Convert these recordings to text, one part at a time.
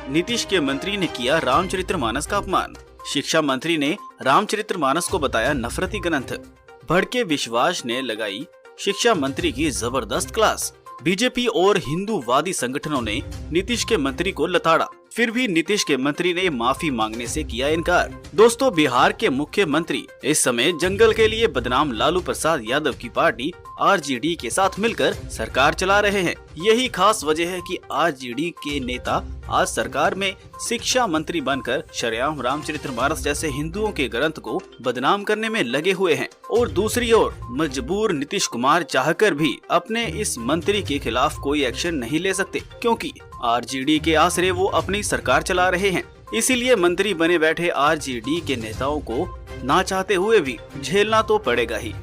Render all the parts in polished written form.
नीतीश के मंत्री ने किया रामचरितमानस का अपमान। शिक्षा मंत्री ने रामचरितमानस को बताया नफरती ग्रंथ। भड़के विश्वास ने लगाई शिक्षा मंत्री की जबरदस्त क्लास। बीजेपी और हिंदूवादी संगठनों ने नीतीश के मंत्री को लताड़ा, फिर भी नीतीश के मंत्री ने माफी मांगने से किया इनकार। दोस्तों, बिहार के मुख्यमंत्री इस समय जंगल के लिए बदनाम लालू प्रसाद यादव की पार्टी आरजेडी के साथ मिलकर सरकार चला रहे हैं। यही खास वजह है कि आरजेडी के नेता आज सरकार में शिक्षा मंत्री बनकर शरेआम रामचरितमानस जैसे हिंदुओं के ग्रंथ को बदनाम करने में लगे हुए हैं। और दूसरी ओर मजबूर नीतीश कुमार चाहकर भी अपने इस मंत्री के खिलाफ कोई एक्शन नहीं ले सकते, क्योंकि आरजेडी के आसरे वो अपनी सरकार चला रहे हैं। इसीलिए मंत्री बने बैठे आरजेडी के नेताओं को ना चाहते हुए भी झेलना तो पड़ेगा ही।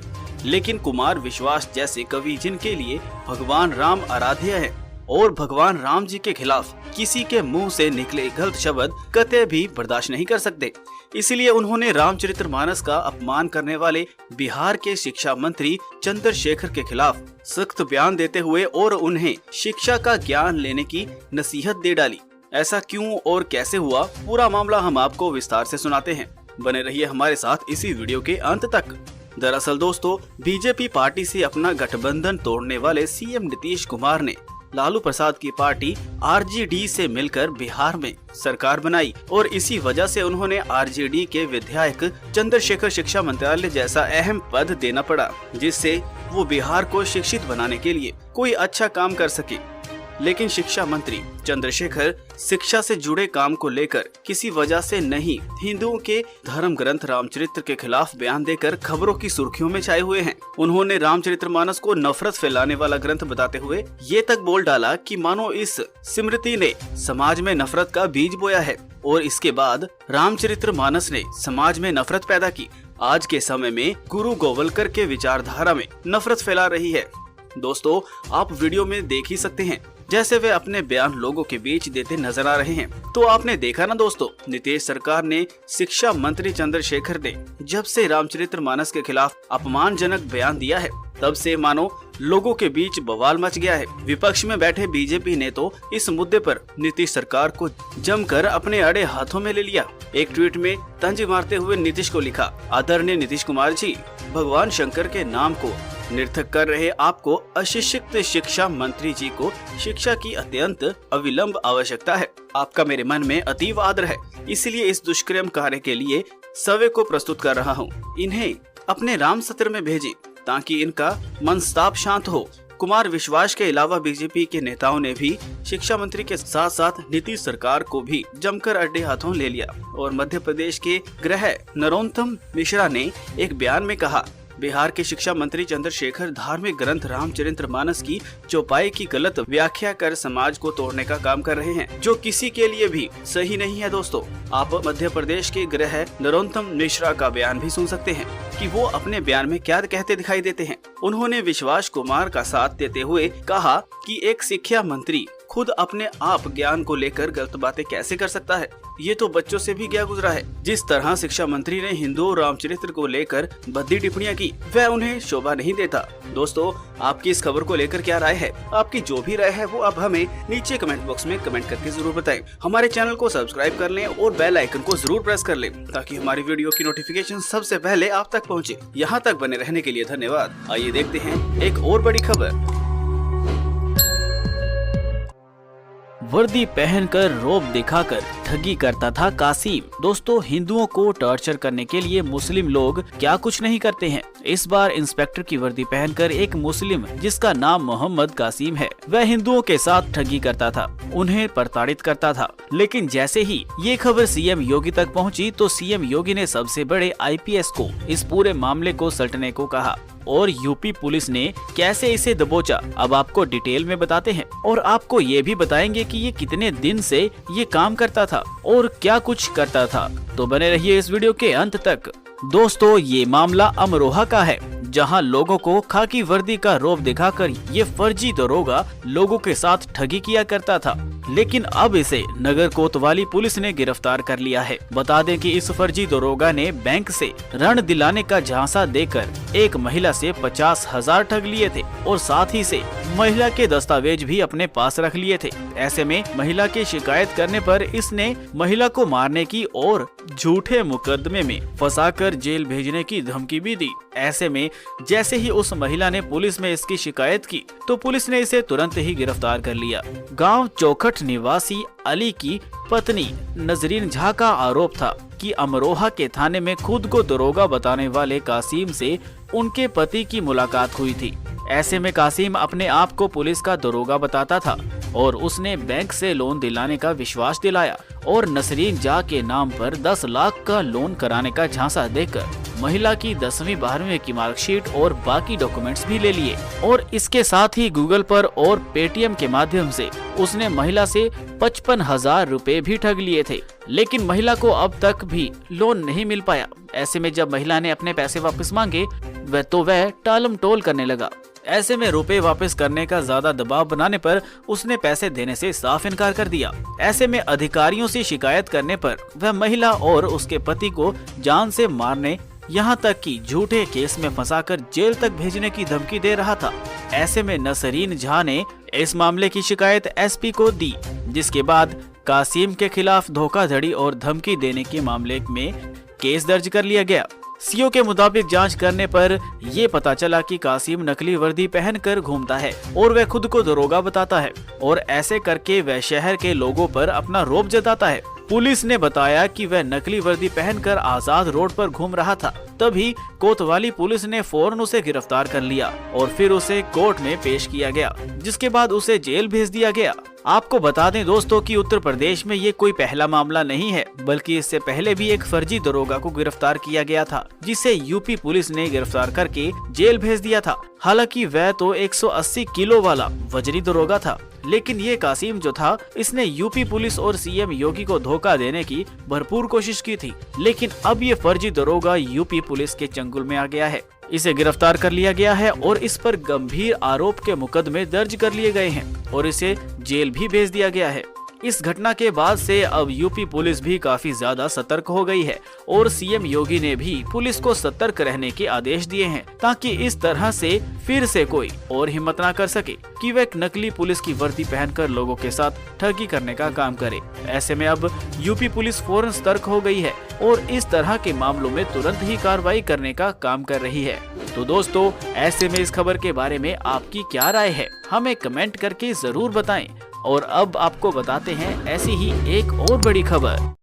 लेकिन कुमार विश्वास जैसे कवि, जिनके लिए भगवान राम आराध्य है और भगवान राम जी के खिलाफ किसी के मुंह से निकले गलत शब्द कतई भी बर्दाश्त नहीं कर सकते, इसलिए उन्होंने रामचरितमानस का अपमान करने वाले बिहार के शिक्षा मंत्री चंद्रशेखर के खिलाफ सख्त बयान देते हुए और उन्हें शिक्षा का ज्ञान लेने की नसीहत दे डाली। ऐसा क्यों और कैसे हुआ, पूरा मामला हम आपको विस्तार से सुनाते हैं। बने रहिए हमारे साथ इसी वीडियो के अंत तक। दरअसल दोस्तों, बीजेपी पार्टी से अपना गठबंधन तोड़ने वाले सीएम नीतीश कुमार ने लालू प्रसाद की पार्टी आरजेडी से मिलकर बिहार में सरकार बनाई और इसी वजह से उन्होंने आरजेडी के विधायक चंद्रशेखर शिक्षा मंत्रालय जैसा अहम पद देना पड़ा, जिससे वो बिहार को शिक्षित बनाने के लिए कोई अच्छा काम कर सके। लेकिन शिक्षा मंत्री चंद्रशेखर शिक्षा से जुड़े काम को लेकर किसी वजह से नहीं, हिंदुओं के धर्म ग्रंथ रामचरित्र के खिलाफ बयान देकर खबरों की सुर्खियों में छाए हुए हैं। उन्होंने रामचरितमानस को नफरत फैलाने वाला ग्रंथ बताते हुए ये तक बोल डाला कि मानो इस स्मृति ने समाज में नफरत का बीज बोया है और इसके बाद रामचरितमानस ने समाज में नफरत पैदा की। आज के समय में गुरु गोवलकर के विचारधारा में नफरत फैला रही है। दोस्तों, आप वीडियो में देख ही सकते हैं जैसे वे अपने बयान लोगों के बीच देते नजर आ रहे हैं। तो आपने देखा ना दोस्तों, नीतीश सरकार ने शिक्षा मंत्री चंद्रशेखर ने जब से रामचरितमानस के खिलाफ अपमानजनक बयान दिया है, तब से मानो लोगों के बीच बवाल मच गया है। विपक्ष में बैठे बीजेपी ने तो इस मुद्दे पर नीतीश सरकार को जमकर अपने अड़े हाथों में ले लिया। एक ट्वीट में तंज मारते हुए नीतीश को लिखा, आदरणीय नीतीश कुमार जी, भगवान शंकर के नाम को निरर्थक कर रहे आपको अशिक्षित शिक्षा मंत्री जी को शिक्षा की अत्यंत अविलंब आवश्यकता है। आपका मेरे मन में अतीव आदर है, इसलिए इस दुष्कर्म कार्य के लिए सवे को प्रस्तुत कर रहा हूँ। इन्हें अपने राम सत्र में भेजें ताकि इनका मनस्ताप शांत हो। कुमार विश्वास के अलावा बीजेपी के नेताओं ने भी शिक्षा मंत्री के साथ साथ नीतीश सरकार को भी जमकर अड्डे हाथों ले लिया। और मध्य प्रदेश के गृह नरोत्तम मिश्रा ने एक बयान में कहा, बिहार के शिक्षा मंत्री चंद्रशेखर धार्मिक ग्रंथ रामचरितमानस की चौपाई की गलत व्याख्या कर समाज को तोड़ने का काम कर रहे हैं, जो किसी के लिए भी सही नहीं है। दोस्तों, आप मध्य प्रदेश के गृह नरोत्तम मिश्रा का बयान भी सुन सकते हैं कि वो अपने बयान में क्या कहते दिखाई देते हैं। उन्होंने विश्वास कुमार का साथ देते हुए कहा कि एक शिक्षा मंत्री खुद अपने आप ज्ञान को लेकर गलत बातें कैसे कर सकता है, ये तो बच्चों से भी गया गुजरा है। जिस तरह शिक्षा मंत्री ने हिंदू रामचरित्र को लेकर भद्दी टिप्पणियां की, वह उन्हें शोभा नहीं देता। दोस्तों, आपकी इस खबर को लेकर क्या राय है? आपकी जो भी राय है वो आप हमें नीचे कमेंट बॉक्स में कमेंट करके जरूर बताएं। हमारे चैनल को सब्सक्राइब कर लें और बेल आइकन को जरूर प्रेस कर लें ताकि हमारी वीडियो की नोटिफिकेशन सबसे पहले आप तक पहुँचे। यहाँ तक बने रहने के लिए धन्यवाद। आइए देखते हैं एक और बड़ी खबर। वर्दी पहनकर रौब दिखाकर ठगी करता था कासिम। दोस्तों, हिंदुओं को टॉर्चर करने के लिए मुस्लिम लोग क्या कुछ नहीं करते हैं। इस बार इंस्पेक्टर की वर्दी पहनकर एक मुस्लिम, जिसका नाम मोहम्मद कासिम है, वह हिंदुओं के साथ ठगी करता था, उन्हें प्रताड़ित करता था। लेकिन जैसे ही ये खबर सीएम योगी तक पहुंची तो सीएम योगी ने सबसे बड़े आईपीएस को इस पूरे मामले को सल्टने को कहा और यूपी पुलिस ने कैसे इसे दबोचा, अब आपको डिटेल में बताते हैं और आपको ये भी बताएंगे कि ये कितने दिन से ये काम करता था और क्या कुछ करता था। तो बने रहिए इस वीडियो के अंत तक। दोस्तों, ये मामला अमरोहा का है, जहां लोगों को खाकी वर्दी का रौब दिखाकर ये फर्जी दरोगा लोगों के साथ ठगी किया करता था। लेकिन अब इसे नगर कोतवाली पुलिस ने गिरफ्तार कर लिया है। बता दें कि इस फर्जी दरोगा ने बैंक से ऋण दिलाने का झांसा देकर एक महिला से 50,000 ठग लिए थे और साथ ही से महिला के दस्तावेज भी अपने पास रख लिए थे। ऐसे में महिला की शिकायत करने पर इसने महिला को मारने की और झूठे मुकदमे में फंसाकर जेल भेजने की धमकी भी दी। ऐसे में जैसे ही उस महिला ने पुलिस में इसकी शिकायत की तो पुलिस ने इसे तुरंत ही गिरफ्तार कर लिया। गांव चौखट निवासी अली की पत्नी नजरीन झा का आरोप था कि अमरोहा के थाने में खुद को दरोगा बताने वाले कासिम से उनके पति की मुलाकात हुई थी। ऐसे में कासिम अपने आप को पुलिस का दरोगा बताता था और उसने बैंक से लोन दिलाने का विश्वास दिलाया और नसरीन झा के नाम पर 10 लाख का लोन कराने का झांसा देकर महिला की 10वीं 12वीं की मार्कशीट और बाकी डॉक्यूमेंट्स भी ले लिए और इसके साथ ही गूगल पर और पेटीएम के माध्यम से उसने महिला से 55,000 रुपए भी ठग लिए थे। लेकिन महिला को अब तक भी लोन नहीं मिल पाया। ऐसे में जब महिला ने अपने पैसे वापस मांगे वह टालम टोल करने लगा। ऐसे में रुपए वापस करने का ज्यादा दबाव बनाने पर उसने पैसे देने से साफ इनकार कर दिया। ऐसे में अधिकारियों से शिकायत करने पर वह महिला और उसके पति को जान से मारने यहाँ तक कि झूठे केस में फंसाकर जेल तक भेजने की धमकी दे रहा था। ऐसे में नसरीन झा ने इस मामले की शिकायत एसपी को दी, जिसके बाद कासिम के खिलाफ धोखाधड़ी और धमकी देने के मामले में केस दर्ज कर लिया गया। सीओ के मुताबिक जांच करने पर ये पता चला कि कासिम नकली वर्दी पहनकर घूमता है और वह खुद को दरोगा बताता है और ऐसे करके वह शहर के लोगों पर अपना रौब जताता है। पुलिस ने बताया कि वह नकली वर्दी पहनकर आजाद रोड पर घूम रहा था। तभी कोतवाली पुलिस ने फौरन उसे गिरफ्तार कर लिया और फिर उसे कोर्ट में पेश किया गया, जिसके बाद उसे जेल भेज दिया गया। आपको बता दें दोस्तों कि उत्तर प्रदेश में ये कोई पहला मामला नहीं है, बल्कि इससे पहले भी एक फर्जी दरोगा को गिरफ्तार किया गया था, जिसे यूपी पुलिस ने गिरफ्तार करके जेल भेज दिया था। हालांकि वह तो 180 किलो वाला वजनी दरोगा था, लेकिन ये कासिम जो था इसने यूपी पुलिस और सीएम योगी को धोखा देने की भरपूर कोशिश की थी। लेकिन अब ये फर्जी दरोगा यूपी पुलिस के चंगुल में आ गया है। इसे गिरफ्तार कर लिया गया है और इस पर गंभीर आरोप के मुकदमे दर्ज कर लिए गए हैं और इसे जेल भी भेज दिया गया है। इस घटना के बाद से अब यूपी पुलिस भी काफी ज्यादा सतर्क हो गई है और सीएम योगी ने भी पुलिस को सतर्क रहने के आदेश दिए हैं, ताकि इस तरह से फिर से कोई और हिम्मत ना कर सके कि वह नकली पुलिस की वर्दी पहनकर लोगों के साथ ठगी करने का काम करे। ऐसे में अब यूपी पुलिस फौरन सतर्क हो गई है और इस तरह के मामलों में तुरंत ही कार्रवाई करने का काम कर रही है। तो दोस्तों, ऐसे में इस खबर के बारे में आपकी क्या राय है, हमें कमेंट करके जरूर बताएं। और अब आपको बताते हैं ऐसी ही एक और बड़ी खबर।